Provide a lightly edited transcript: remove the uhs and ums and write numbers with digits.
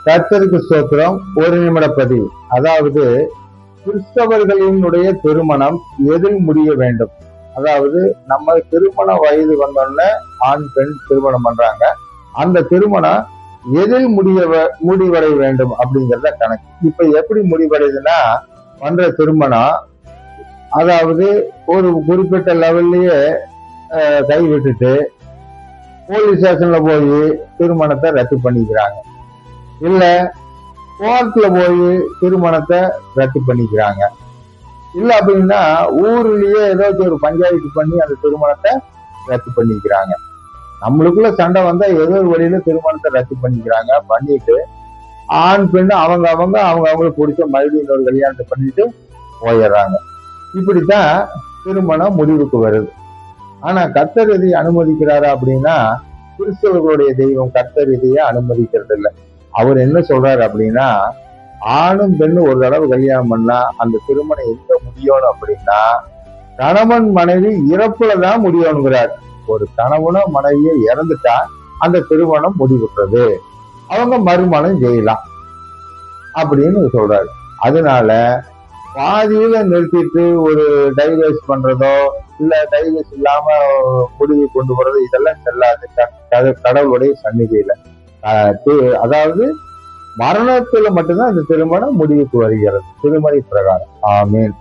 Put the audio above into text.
கர்த்தருக்கு ஸ்தோத்திரம். ஒரு நிமிட பதிவு. அதாவது கிறிஸ்தவர்களினுடைய திருமணம் எதில் முடிய வேண்டும்? அதாவது நம்ம திருமண வயது வந்தோடனே ஆண் பெண் திருமணம் பண்றாங்க. அந்த திருமணம் எதில் முடிவடைய வேண்டும் அப்படிங்கிறத கணக்கு. இப்ப எப்படி முடிவடையுதுன்னா, பண்ற திருமணம் அதாவது ஒரு குறிப்பிட்ட லெவல்லயே கை விட்டுட்டு போலீஸ் ஸ்டேஷன்ல போய் திருமணத்தை ரத்து பண்ணிக்கிறாங்க, இல்ல கோர்ட்ல போய் திருமணத்தை ரத்து பண்ணிக்கிறாங்க, இல்ல அப்படின்னா ஊர்லயே ஏதாச்சும் ஒரு பஞ்சாயத்து பண்ணி அந்த திருமணத்தை ரத்து பண்ணிக்கிறாங்க. நம்மளுக்குள்ள சண்டை வந்தா ஏதோ ஒரு வழியில திருமணத்தை ரத்து பண்ணிக்கிறாங்க. பண்ணிட்டு ஆண் பெண் அவங்க அவங்களுக்கு பிடிச்ச மறுபடியும் இன்னொரு கல்யாணத்தை பண்ணிட்டு போயிடுறாங்க. இப்படித்தான் திருமணம் முடிவுக்கு வருது. ஆனா கர்த்தர் இதை அனுமதிக்கிறாரா அப்படின்னா, கிறிஸ்தவர்களுடைய தெய்வம் கர்த்தர் இதையே அனுமதிக்கிறது இல்லை. அவர் என்ன சொல்றாரு அப்படின்னா, ஆணும் பெண்ணும் ஒரு தடவை கல்யாணம் பண்ணா அந்த திருமணம் எங்க முடியணும் அப்படின்னா, கணவன் மனைவி இறப்புலதான் முடியணுங்கிறார். ஒரு கணவனோ மனைவியோ இறந்துட்டா அந்த திருமணம் முடிவுற்றது, அவங்க மறுமணம் செய்யலாம் அப்படின்னு சொல்றாரு. அதனால பாதியில நிறுத்திட்டு ஒரு டைவர்ஸ் பண்றதோ இல்ல டைவர்ஸ் இல்லாம முடிவு கொண்டு போறதோ இதெல்லாம் செல்லாது கடவுளுடைய சந்நிதியில. அதாவது மரணத்துல மட்டும்தான் இந்த திருமணம் முடிவுக்கு வருகிறது, திருமணி பிரகாரம். ஆமீன்.